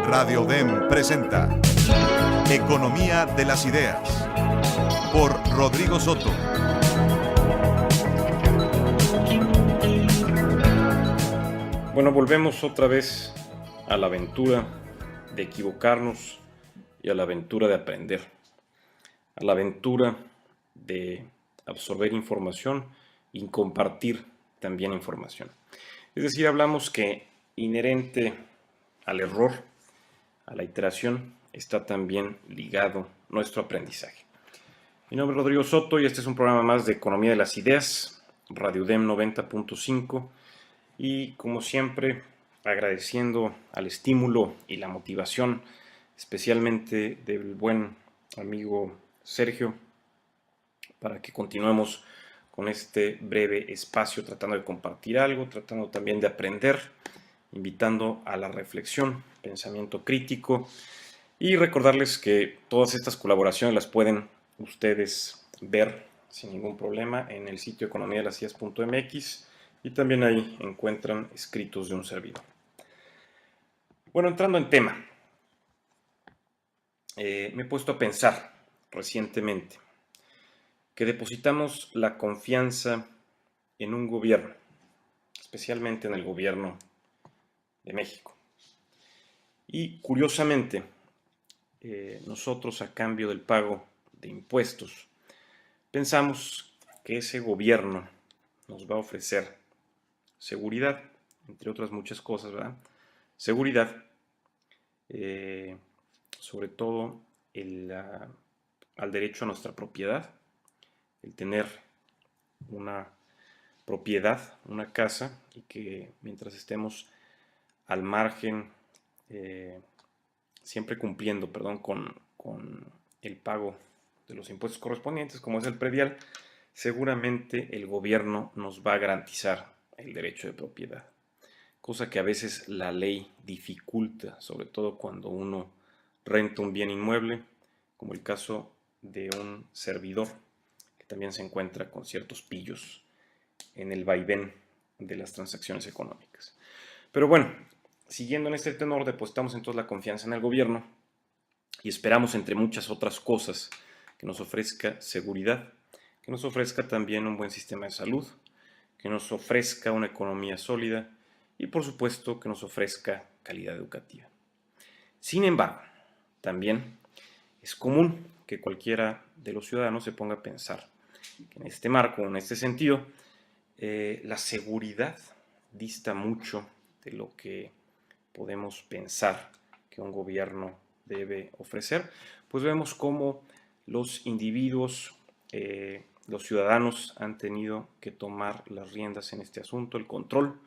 Radio DEM presenta Economía de las Ideas por Rodrigo Soto. Bueno, volvemos otra vez a la aventura de equivocarnos y a la aventura de aprender, a la aventura de absorber información y compartir también información. Es decir, hablamos que inherente al error, a la iteración, está también ligado nuestro aprendizaje. Mi nombre es Rodrigo Soto y este es un programa más de Economía de las Ideas, Radio DEM 90.5, y como siempre agradeciendo al estímulo y la motivación, especialmente del buen amigo Sergio, para que continuemos con este breve espacio tratando de compartir algo, tratando también de aprender, invitando a la reflexión, pensamiento crítico, y recordarles que todas estas colaboraciones las pueden ustedes ver sin ningún problema en el sitio economiadelasideas.mx, y también ahí encuentran escritos de un servidor. Bueno, entrando en tema, me he puesto a pensar recientemente que depositamos la confianza en un gobierno, especialmente en el gobierno de México. Y curiosamente, nosotros, a cambio del pago de impuestos, pensamos que ese gobierno nos va a ofrecer seguridad, entre otras muchas cosas, ¿verdad? Seguridad, sobre todo al derecho a nuestra propiedad, el tener una propiedad, una casa, y que mientras estemos al margen, siempre cumpliendo, con el pago de los impuestos correspondientes, como es el predial, seguramente el gobierno nos va a garantizar el derecho de propiedad, cosa que a veces la ley dificulta, sobre todo cuando uno renta un bien inmueble, como el caso de un servidor que también se encuentra con ciertos pillos en el vaivén de las transacciones económicas. Pero bueno, siguiendo en este tenor, depositamos entonces la confianza en el gobierno y esperamos, entre muchas otras cosas, que nos ofrezca seguridad, que nos ofrezca también un buen sistema de salud, que nos ofrezca una economía sólida y, por supuesto, que nos ofrezca calidad educativa. Sin embargo, también es común que cualquiera de los ciudadanos se ponga a pensar que en este marco, en este sentido, la seguridad dista mucho de lo que podemos pensar que un gobierno debe ofrecer. Pues vemos cómo los individuos, los ciudadanos, han tenido que tomar las riendas en este asunto, el control,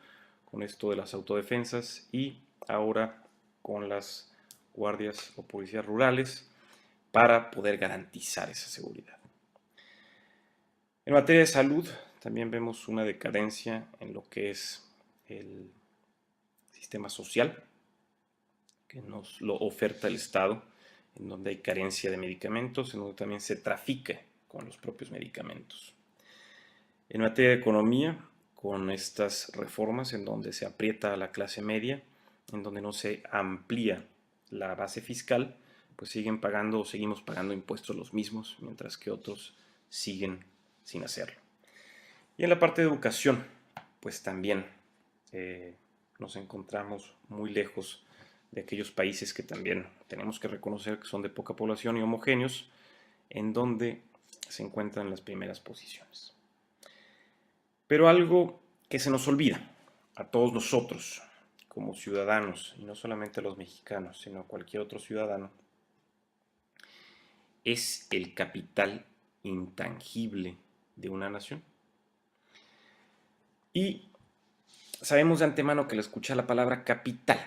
con esto de las autodefensas y ahora con las guardias o policías rurales, para poder garantizar esa seguridad. En materia de salud, también vemos una decadencia en lo que es el sistema social, que nos lo oferta el Estado, en donde hay carencia de medicamentos, en donde también se trafica con los propios medicamentos. En materia de economía, con estas reformas en donde se aprieta a la clase media, en donde no se amplía la base fiscal, pues seguimos pagando impuestos los mismos, mientras que otros siguen sin hacerlo. Y en la parte de educación, pues también nos encontramos muy lejos de aquellos países que también tenemos que reconocer que son de poca población y homogéneos, en donde se encuentran las primeras posiciones. Pero algo que se nos olvida a todos nosotros como ciudadanos, y no solamente a los mexicanos, sino a cualquier otro ciudadano, es el capital intangible de una nación. Y sabemos de antemano que al escuchar la palabra capital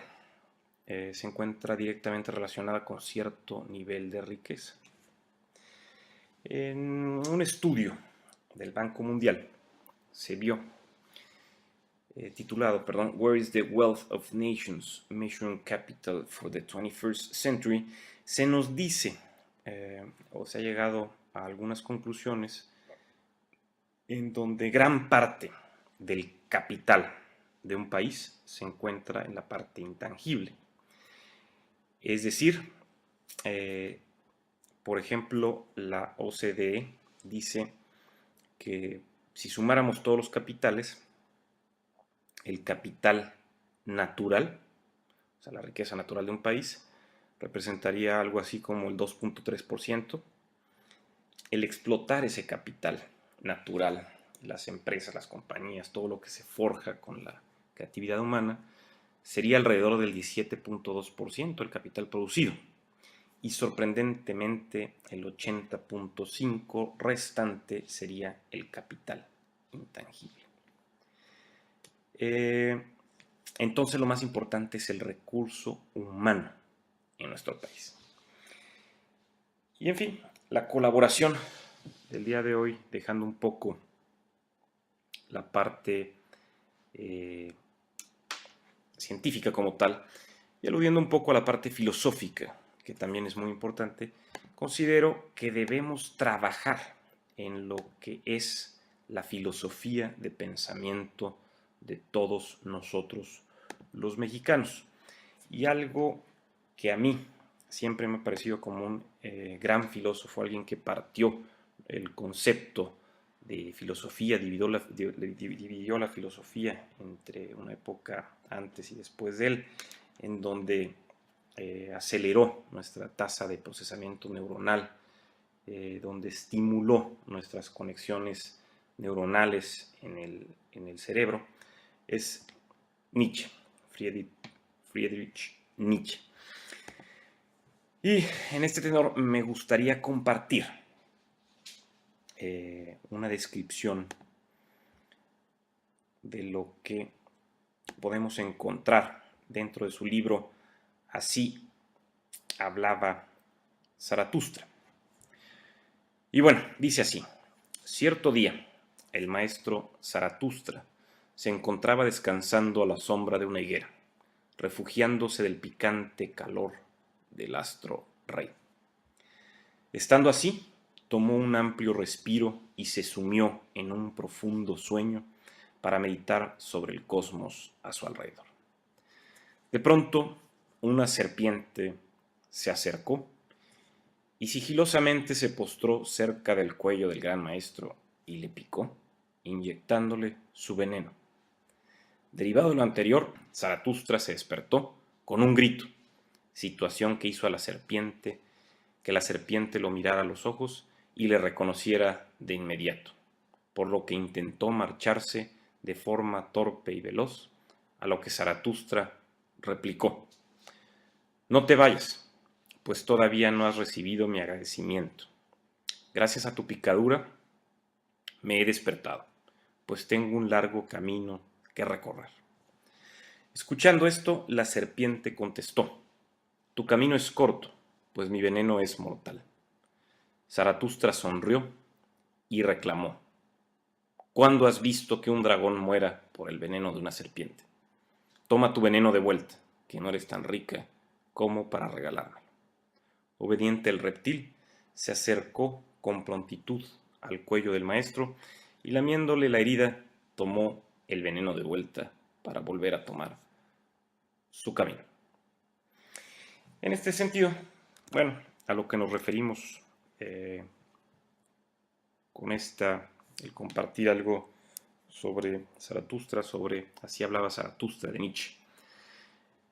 se encuentra directamente relacionada con cierto nivel de riqueza. En un estudio del Banco Mundial se vio titulado, Where is the Wealth of Nations? Measuring Capital for the 21st Century, se nos dice, o se ha llegado a algunas conclusiones, en donde gran parte del capital de un país se encuentra en la parte intangible. Es decir, por ejemplo, la OCDE dice que si sumáramos todos los capitales, el capital natural, o sea, la riqueza natural de un país, representaría algo así como el 2.3%. El explotar ese capital natural, las empresas, las compañías, todo lo que se forja con la creatividad humana, sería alrededor del 17.2% del capital producido. Y sorprendentemente el 80.5% restante sería el capital intangible. Entonces lo más importante es el recurso humano en nuestro país. Y en fin, la colaboración del día de hoy, dejando un poco la parte científica como tal y aludiendo un poco a la parte filosófica, que también es muy importante, considero que debemos trabajar en lo que es la filosofía de pensamiento de todos nosotros los mexicanos. Y algo que a mí siempre me ha parecido como un gran filósofo, alguien que partió el concepto de filosofía, dividió la filosofía entre una época antes y después de él, en donde aceleró nuestra tasa de procesamiento neuronal, donde estimuló nuestras conexiones neuronales en el cerebro, es Nietzsche, Friedrich Nietzsche. Y en este tenor me gustaría compartir una descripción de lo que podemos encontrar dentro de su libro Así hablaba Zaratustra. Y bueno, dice así: cierto día, el maestro Zaratustra se encontraba descansando a la sombra de una higuera, refugiándose del picante calor del astro rey. Estando así, tomó un amplio respiro y se sumió en un profundo sueño para meditar sobre el cosmos a su alrededor. De pronto, una serpiente se acercó y sigilosamente se postró cerca del cuello del gran maestro y le picó, inyectándole su veneno. Derivado de lo anterior, Zaratustra se despertó con un grito, situación que hizo a que la serpiente lo mirara a los ojos y le reconociera de inmediato, por lo que intentó marcharse de forma torpe y veloz, a lo que Zaratustra replicó: no te vayas, pues todavía no has recibido mi agradecimiento. Gracias a tu picadura me he despertado, pues tengo un largo camino que recorrer. Escuchando esto, la serpiente contestó: tu camino es corto, pues mi veneno es mortal. Zaratustra sonrió y reclamó: ¿cuándo has visto que un dragón muera por el veneno de una serpiente? Toma tu veneno de vuelta, que no eres tan rica como para regalármelo. Obediente el reptil, se acercó con prontitud al cuello del maestro y, lamiéndole la herida, tomó el veneno de vuelta para volver a tomar su camino. En este sentido, bueno, a lo que nos referimos con el compartir algo sobre Zaratustra, sobre Así hablaba Zaratustra de Nietzsche.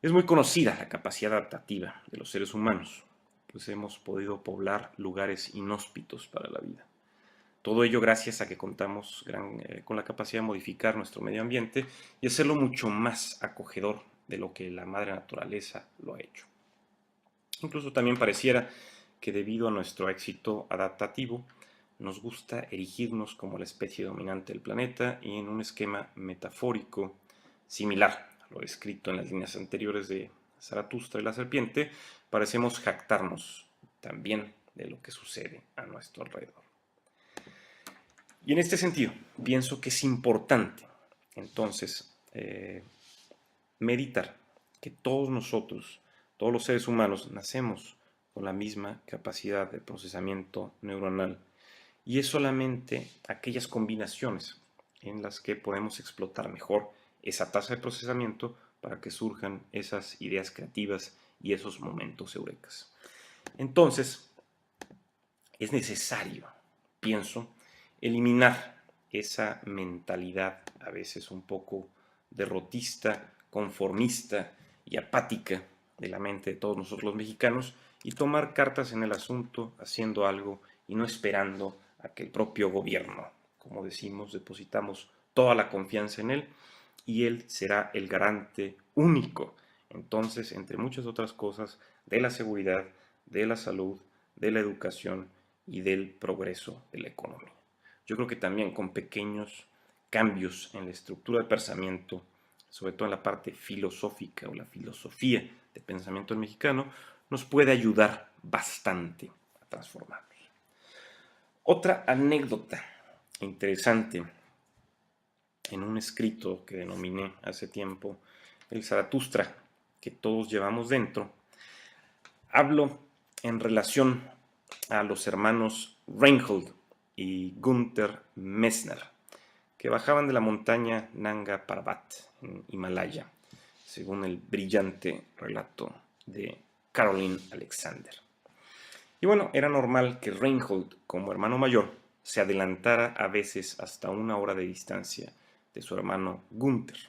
Es muy conocida la capacidad adaptativa de los seres humanos, pues hemos podido poblar lugares inhóspitos para la vida. Todo ello gracias a que contamos con la capacidad de modificar nuestro medio ambiente y hacerlo mucho más acogedor de lo que la madre naturaleza lo ha hecho. Incluso también pareciera que debido a nuestro éxito adaptativo, nos gusta erigirnos como la especie dominante del planeta y en un esquema metafórico similar a lo descrito en las líneas anteriores de Zaratustra y la serpiente, parecemos jactarnos también de lo que sucede a nuestro alrededor. Y en este sentido, pienso que es importante, entonces, meditar que todos nosotros, todos los seres humanos, nacemos con la misma capacidad de procesamiento neuronal y es solamente aquellas combinaciones en las que podemos explotar mejor esa tasa de procesamiento para que surjan esas ideas creativas y esos momentos eurecas. Entonces, es necesario, pienso, eliminar esa mentalidad a veces un poco derrotista, conformista y apática de la mente de todos nosotros los mexicanos y tomar cartas en el asunto haciendo algo y no esperando a que el propio gobierno, como decimos, depositamos toda la confianza en él y él será el garante único, entonces, entre muchas otras cosas, de la seguridad, de la salud, de la educación y del progreso de la economía. Yo creo que también con pequeños cambios en la estructura de pensamiento, sobre todo en la parte filosófica o la filosofía de pensamiento del mexicano, nos puede ayudar bastante a transformarnos. Otra anécdota interesante en un escrito que denominé hace tiempo el Zaratustra que todos llevamos dentro, hablo en relación a los hermanos Reinhold y Gunther Messner, que bajaban de la montaña Nanga Parbat en Himalaya, según el brillante relato de Caroline Alexander. Y bueno, era normal que Reinhold, como hermano mayor, se adelantara a veces hasta 1 hora de distancia de su hermano Gunther.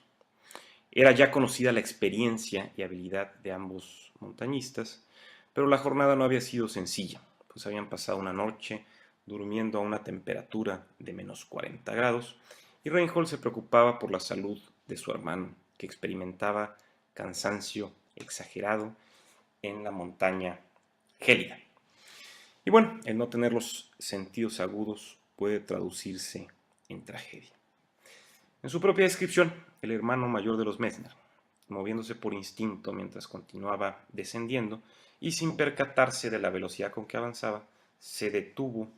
Era ya conocida la experiencia y habilidad de ambos montañistas, pero la jornada no había sido sencilla, pues habían pasado una noche durmiendo a una temperatura de menos 40 grados, y Reinhold se preocupaba por la salud de su hermano, que experimentaba cansancio exagerado en la montaña gélida. Y bueno, el no tener los sentidos agudos puede traducirse en tragedia. En su propia descripción, el hermano mayor de los Messner, moviéndose por instinto mientras continuaba descendiendo y sin percatarse de la velocidad con que avanzaba, se detuvo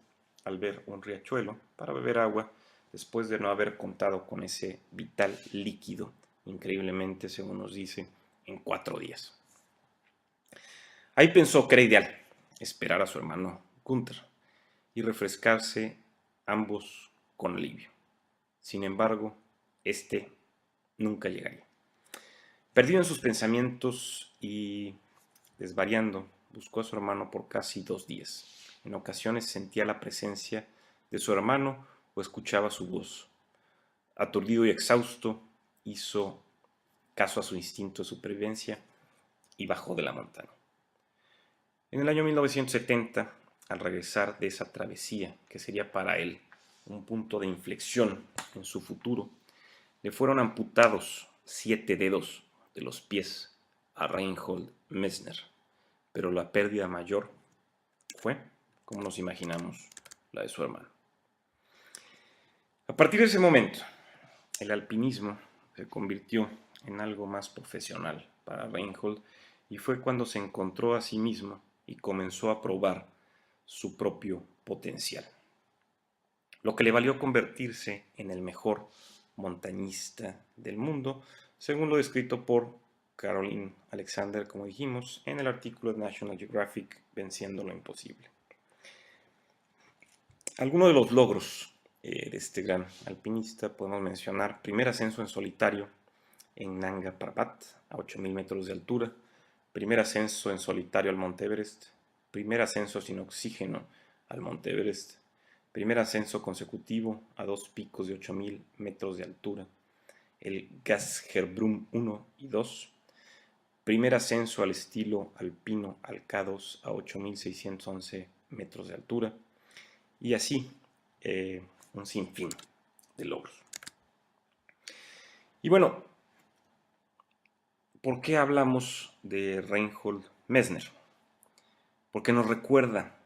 al ver un riachuelo para beber agua después de no haber contado con ese vital líquido, increíblemente, según nos dice, en 4 días. Ahí pensó que era ideal esperar a su hermano Gunther y refrescarse ambos con alivio. Sin embargo, este nunca llegaría. Perdido en sus pensamientos y desvariando, buscó a su hermano por casi 2 días. En ocasiones sentía la presencia de su hermano o escuchaba su voz. Aturdido y exhausto, hizo caso a su instinto de supervivencia y bajó de la montaña. En el año 1970, al regresar de esa travesía, que sería para él un punto de inflexión en su futuro, le fueron amputados 7 dedos de los pies a Reinhold Messner, pero la pérdida mayor fue, como nos imaginamos, la de su hermano. A partir de ese momento, el alpinismo se convirtió en algo más profesional para Reinhold y fue cuando se encontró a sí mismo y comenzó a probar su propio potencial, lo que le valió convertirse en el mejor montañista del mundo, según lo descrito por Caroline Alexander, como dijimos, en el artículo de National Geographic, Venciendo lo Imposible. Algunos de los logros de este gran alpinista podemos mencionar: primer ascenso en solitario en Nanga Parbat a 8.000 metros de altura, primer ascenso en solitario al Monte Everest, primer ascenso sin oxígeno al Monte Everest, primer ascenso consecutivo a 2 picos de 8.000 metros de altura, el Gasherbrum 1 y 2, primer ascenso al estilo alpino al K2 a 8.611 metros de altura, y así un sinfín de logros. Y bueno, ¿por qué hablamos de Reinhold Messner? Porque nos recuerda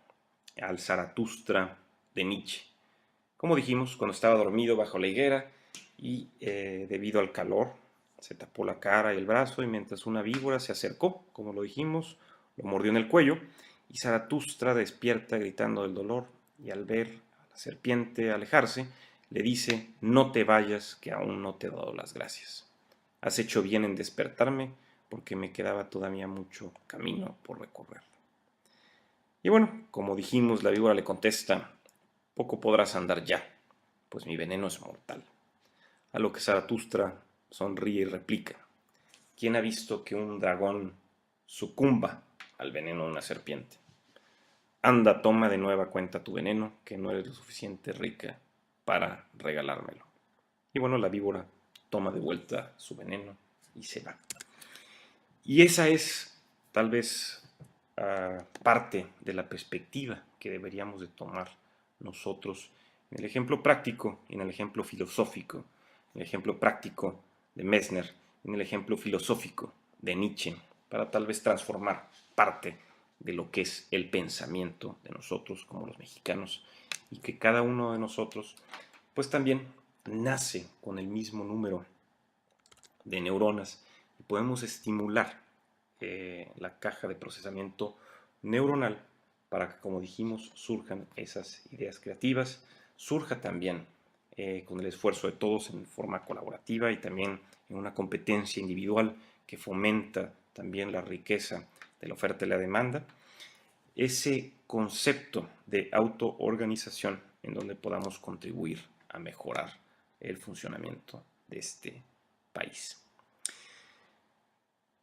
al Zaratustra de Nietzsche. Como dijimos, cuando estaba dormido bajo la higuera y debido al calor se tapó la cara y el brazo, y mientras una víbora se acercó, como lo dijimos, lo mordió en el cuello, y Zaratustra despierta gritando del dolor, y al ver a la serpiente alejarse, le dice: no te vayas, que aún no te he dado las gracias. Has hecho bien en despertarme, porque me quedaba todavía mucho camino por recorrer. Y bueno, como dijimos, la víbora le contesta: poco podrás andar ya, pues mi veneno es mortal. A lo que Zaratustra sonríe y replica: ¿quién ha visto que un dragón sucumba al veneno de una serpiente? Anda, toma de nueva cuenta tu veneno, que no eres lo suficiente rica para regalármelo. Y bueno, la víbora toma de vuelta su veneno y se va. Y esa es tal vez parte de la perspectiva que deberíamos de tomar nosotros en el ejemplo práctico y en el ejemplo filosófico, en el ejemplo práctico de Messner, en el ejemplo filosófico de Nietzsche, para tal vez transformar parte de lo que es el pensamiento de nosotros como los mexicanos, y que cada uno de nosotros pues también nace con el mismo número de neuronas y podemos estimular la caja de procesamiento neuronal para que, como dijimos, surjan esas ideas creativas, surja también con el esfuerzo de todos en forma colaborativa y también en una competencia individual que fomenta también la riqueza de la oferta y la demanda, ese concepto de autoorganización en donde podamos contribuir a mejorar el funcionamiento de este país.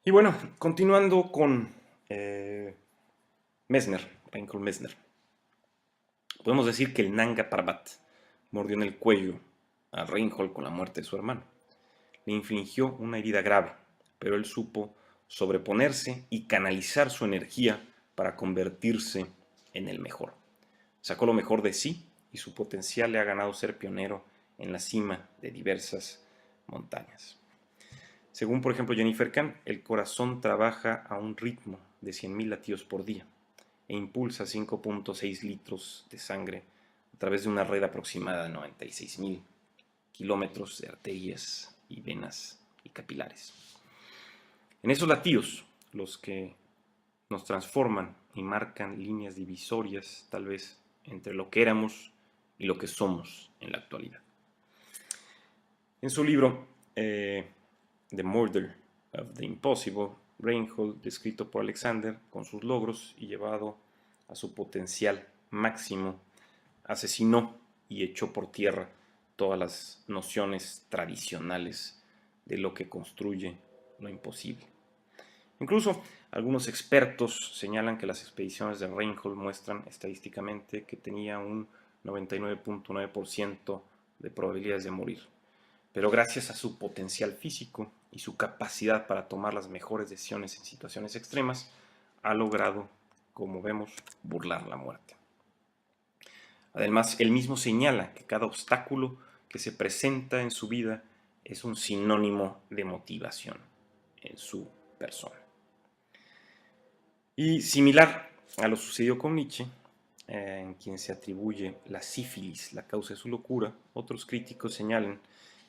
Y bueno, continuando con Reinhold Messner, podemos decir que el Nanga Parbat mordió en el cuello a Reinhold con la muerte de su hermano. Le infligió una herida grave, pero él supo sobreponerse y canalizar su energía para convertirse en el mejor. Sacó lo mejor de sí y su potencial le ha ganado ser pionero en la cima de diversas montañas. Según, por ejemplo, Jennifer Kahn, el corazón trabaja a un ritmo de 100.000 latidos por día e impulsa 5.6 litros de sangre a través de una red aproximada de 96.000 kilómetros de arterias y venas y capilares. En esos latidos, los que nos transforman y marcan líneas divisorias, tal vez, entre lo que éramos y lo que somos en la actualidad. En su libro The Murder of the Impossible, Reinhold, descrito por Alexander, con sus logros y llevado a su potencial máximo, asesinó y echó por tierra todas las nociones tradicionales de lo que construye lo imposible. Incluso algunos expertos señalan que las expediciones de Reinhold muestran estadísticamente que tenía un 99.9% de probabilidades de morir. Pero gracias a su potencial físico y su capacidad para tomar las mejores decisiones en situaciones extremas, ha logrado, como vemos, burlar la muerte. Además, él mismo señala que cada obstáculo que se presenta en su vida es un sinónimo de motivación en su persona. Y similar a lo sucedido con Nietzsche, en quien se atribuye la sífilis, la causa de su locura, otros críticos señalan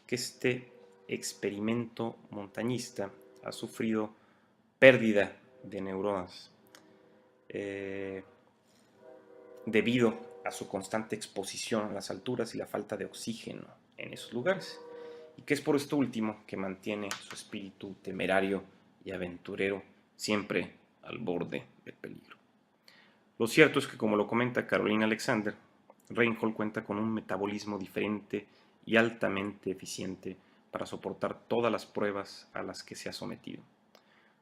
que este experimento montañista ha sufrido pérdida de neuronas debido a su constante exposición a las alturas y la falta de oxígeno en esos lugares, y que es por esto último que mantiene su espíritu temerario y aventurero siempre al borde del peligro. Lo cierto es que, como lo comenta Caroline Alexander, Reinhold cuenta con un metabolismo diferente y altamente eficiente para soportar todas las pruebas a las que se ha sometido.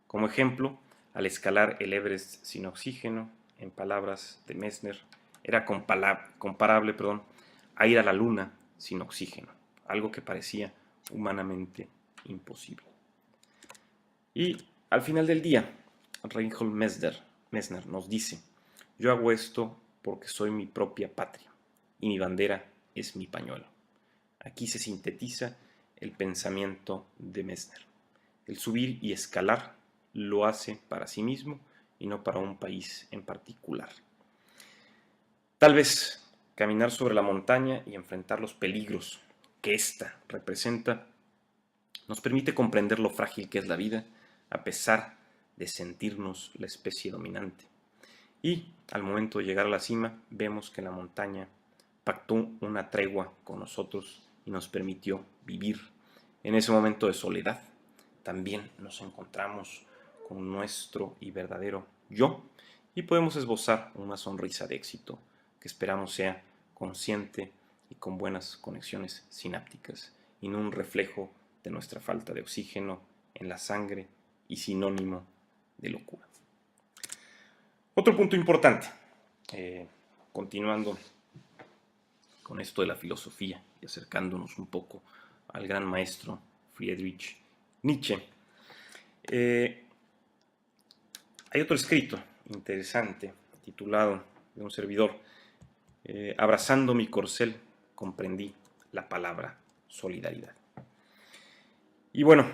Como ejemplo, al escalar el Everest sin oxígeno, en palabras de Messner, era comparable a ir a la luna sin oxígeno, algo que parecía humanamente imposible. Y al final del día, Reinhold Messner nos dice: yo hago esto porque soy mi propia patria y mi bandera es mi pañuelo. Aquí se sintetiza el pensamiento de Messner. El subir y escalar lo hace para sí mismo y no para un país en particular. Tal vez caminar sobre la montaña y enfrentar los peligros que ésta representa nos permite comprender lo frágil que es la vida, a pesar de sentirnos la especie dominante. Y al momento de llegar a la cima, vemos que la montaña pactó una tregua con nosotros y nos permitió vivir. En ese momento de soledad, también nos encontramos con nuestro y verdadero yo y podemos esbozar una sonrisa de éxito que esperamos sea consciente y con buenas conexiones sinápticas y no un reflejo de nuestra falta de oxígeno en la sangre y sinónimo de locura. Otro punto importante, continuando con esto de la filosofía y acercándonos un poco al gran maestro Friedrich Nietzsche, hay otro escrito interesante titulado de un servidor, Abrazando mi corcel comprendí la palabra solidaridad. Y bueno,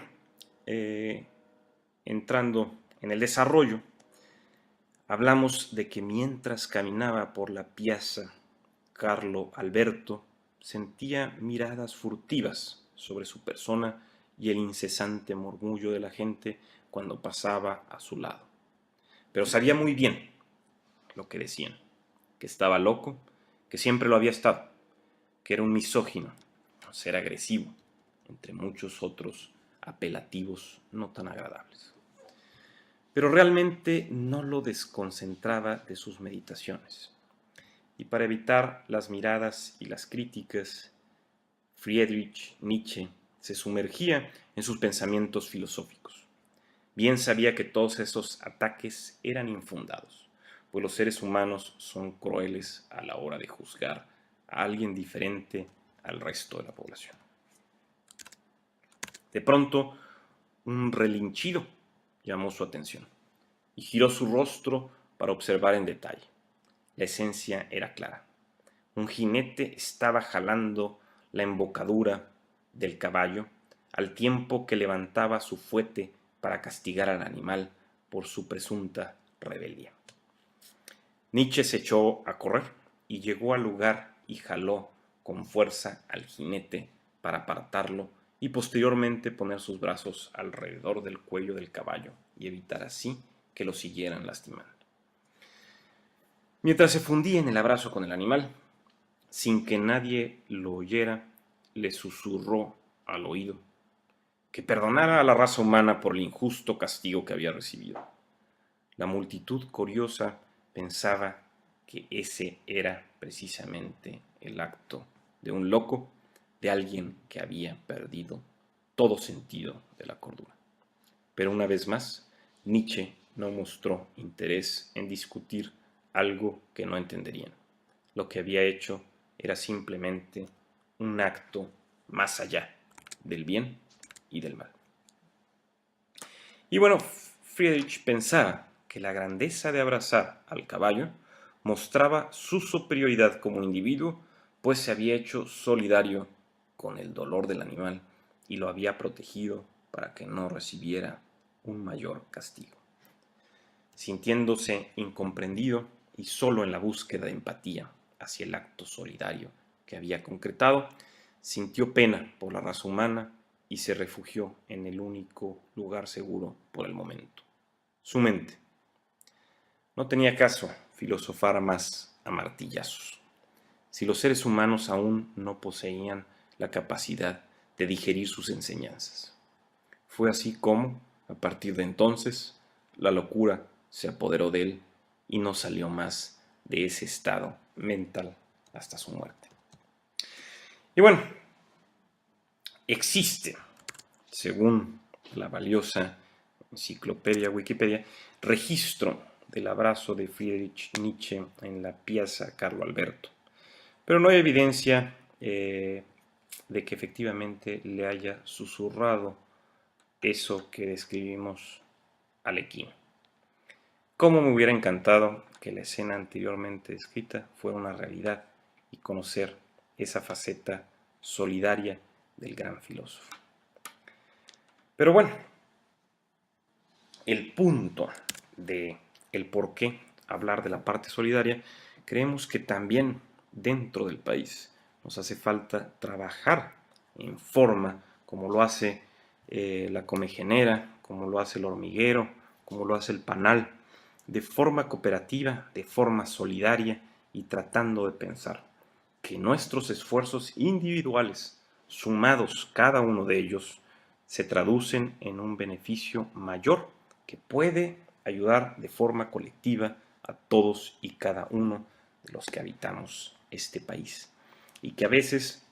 entrando en el desarrollo, hablamos de que mientras caminaba por la piazza Carlo Alberto, sentía miradas furtivas sobre su persona y el incesante murmullo de la gente cuando pasaba a su lado. Pero sabía muy bien lo que decían, que estaba loco, que siempre lo había estado, que era un misógino, un ser agresivo, entre muchos otros apelativos no tan agradables. Pero realmente no lo desconcentraba de sus meditaciones. Y para evitar las miradas y las críticas, Friedrich Nietzsche se sumergía en sus pensamientos filosóficos. Bien sabía que todos esos ataques eran infundados, pues los seres humanos son crueles a la hora de juzgar a alguien diferente al resto de la población. De pronto, un relinchido llamó su atención y giró su rostro para observar en detalle. La esencia era clara. Un jinete estaba jalando la embocadura del caballo al tiempo que levantaba su fuete para castigar al animal por su presunta rebeldía. Nietzsche se echó a correr y llegó al lugar y jaló con fuerza al jinete para apartarlo y posteriormente poner sus brazos alrededor del cuello del caballo y evitar así que lo siguieran lastimando. Mientras se fundía en el abrazo con el animal, sin que nadie lo oyera, le susurró al oído que perdonara a la raza humana por el injusto castigo que había recibido. La multitud curiosa pensaba que ese era precisamente el acto de un loco, de alguien que había perdido todo sentido de la cordura. Pero una vez más, Nietzsche no mostró interés en discutir algo que no entenderían. Lo que había hecho era simplemente un acto más allá del bien y del mal. Y bueno, Friedrich pensaba que la grandeza de abrazar al caballo mostraba su superioridad como individuo, pues se había hecho solidario con el dolor del animal y lo había protegido para que no recibiera un mayor castigo. Sintiéndose incomprendido y solo en la búsqueda de empatía hacia el acto solidario que había concretado, sintió pena por la raza humana y se refugió en el único lugar seguro por el momento, su mente. No tenía caso filosofar más a martillazos. Si los seres humanos aún no poseían la capacidad de digerir sus enseñanzas. Fue así como, a partir de entonces, la locura se apoderó de él y no salió más de ese estado mental hasta su muerte. Y bueno, existe, según la valiosa enciclopedia Wikipedia, registro del abrazo de Friedrich Nietzsche en la piazza Carlo Alberto, pero no hay evidencia de que efectivamente le haya susurrado eso que describimos al equino. Cómo me hubiera encantado que la escena anteriormente descrita fuera una realidad y conocer esa faceta solidaria del gran filósofo. Pero bueno, el punto de el por qué hablar de la parte solidaria, creemos que también dentro del país nos hace falta trabajar en forma como lo hace la Comejenera, como lo hace el Hormiguero, como lo hace el Panal, de forma cooperativa, de forma solidaria y tratando de pensar que nuestros esfuerzos individuales, sumados cada uno de ellos, se traducen en un beneficio mayor que puede ayudar de forma colectiva a todos y cada uno de los que habitamos este país y que a veces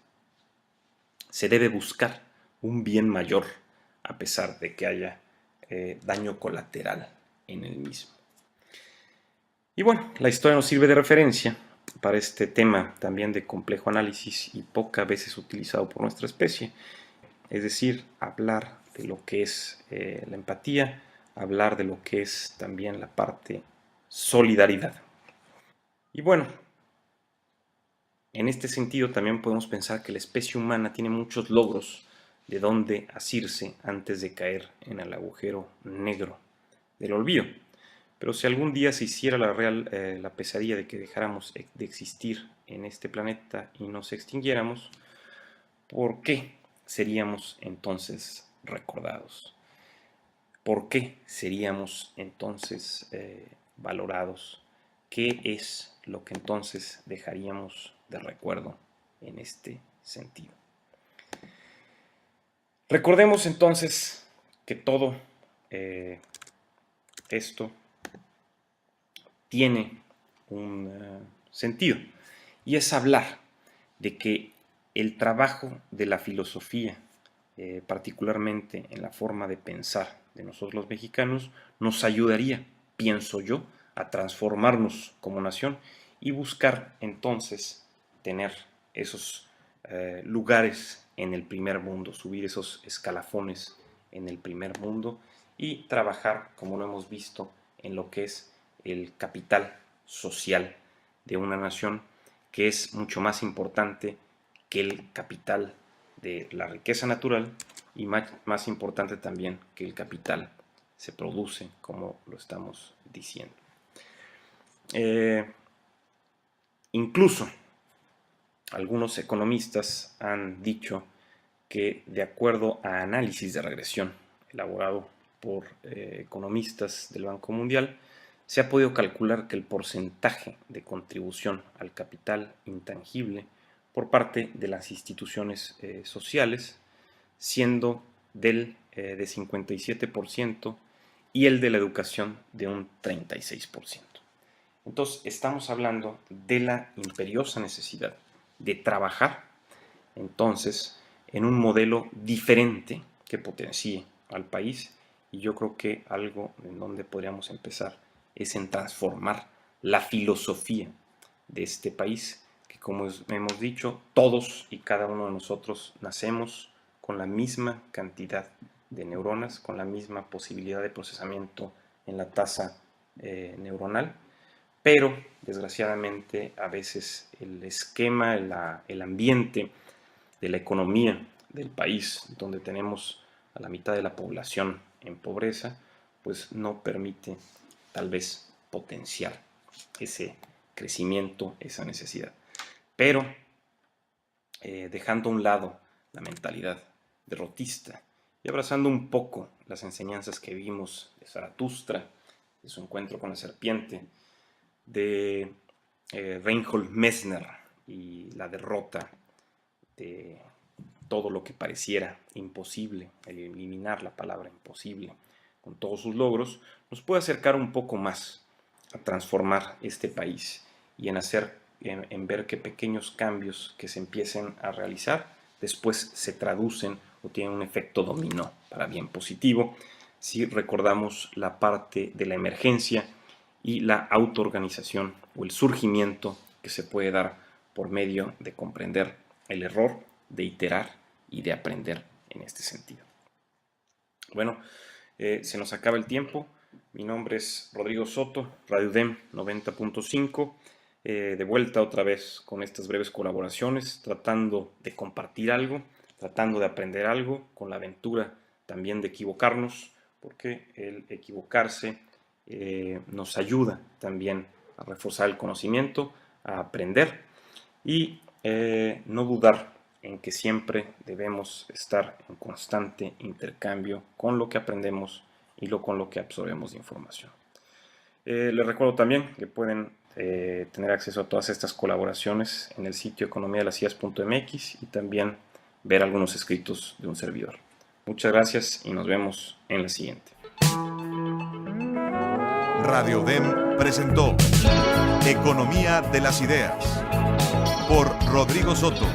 se debe buscar un bien mayor, a pesar de que haya daño colateral en el mismo. Y bueno, la historia nos sirve de referencia para este tema también de complejo análisis y pocas veces utilizado por nuestra especie, es decir, hablar de lo que es la empatía, hablar de lo que es también la parte solidaridad. Y bueno, en este sentido también podemos pensar que la especie humana tiene muchos logros de dónde asirse antes de caer en el agujero negro del olvido. Pero si algún día se hiciera la pesadilla de que dejáramos de existir en este planeta y nos extinguiéramos, ¿por qué seríamos entonces recordados? ¿Por qué seríamos entonces valorados? ¿Qué es lo que entonces dejaríamos de recuerdo en este sentido? Recordemos entonces que todo esto tiene un sentido, y es hablar de que el trabajo de la filosofía, particularmente en la forma de pensar de nosotros los mexicanos, nos ayudaría, pienso yo, a transformarnos como nación y buscar entonces tener esos lugares en el primer mundo, subir esos escalafones en el primer mundo y trabajar, como lo hemos visto, en lo que es el capital social de una nación, que es mucho más importante que el capital de la riqueza natural y más importante también que el capital se produce, como lo estamos diciendo. Incluso algunos economistas han dicho que, de acuerdo a análisis de regresión elaborado por economistas del Banco Mundial, se ha podido calcular que el porcentaje de contribución al capital intangible por parte de las instituciones sociales, siendo de 57% y el de la educación de un 36%. Entonces, estamos hablando de la imperiosa necesidad de trabajar, entonces, en un modelo diferente que potencie al país, y yo creo que algo en donde podríamos empezar es en transformar la filosofía de este país, que, como hemos dicho, todos y cada uno de nosotros nacemos con la misma cantidad de neuronas, con la misma posibilidad de procesamiento en la tasa neuronal, pero desgraciadamente a veces el esquema, el ambiente de la economía del país, donde tenemos a la mitad de la población en pobreza, pues no permite tal vez potenciar ese crecimiento, esa necesidad. Pero dejando a un lado la mentalidad derrotista y abrazando un poco las enseñanzas que vimos de Zaratustra, de su encuentro con la serpiente, de Reinhold Messner y la derrota de todo lo que pareciera imposible, eliminar la palabra imposible con todos sus logros, nos puede acercar un poco más a transformar este país y en ver que pequeños cambios que se empiecen a realizar después se traducen o tienen un efecto dominó para bien positivo si recordamos la parte de la emergencia y la autoorganización o el surgimiento que se puede dar por medio de comprender el error, de iterar y de aprender en este sentido. Bueno, se nos acaba el tiempo. Mi nombre es Rodrigo Soto, Radio UDEM 90.5. De vuelta otra vez con estas breves colaboraciones, tratando de compartir algo, tratando de aprender algo, con la aventura también de equivocarnos, porque el equivocarse nos ayuda también a reforzar el conocimiento, a aprender y no dudar en que siempre debemos estar en constante intercambio con lo que aprendemos y con lo que absorbemos de información. Les recuerdo también que pueden tener acceso a todas estas colaboraciones en el sitio economiadelasideas.mx y también ver algunos escritos de un servidor. Muchas gracias y nos vemos en la siguiente. Radio UDEM presentó Economía de las Ideas por Rodrigo Soto.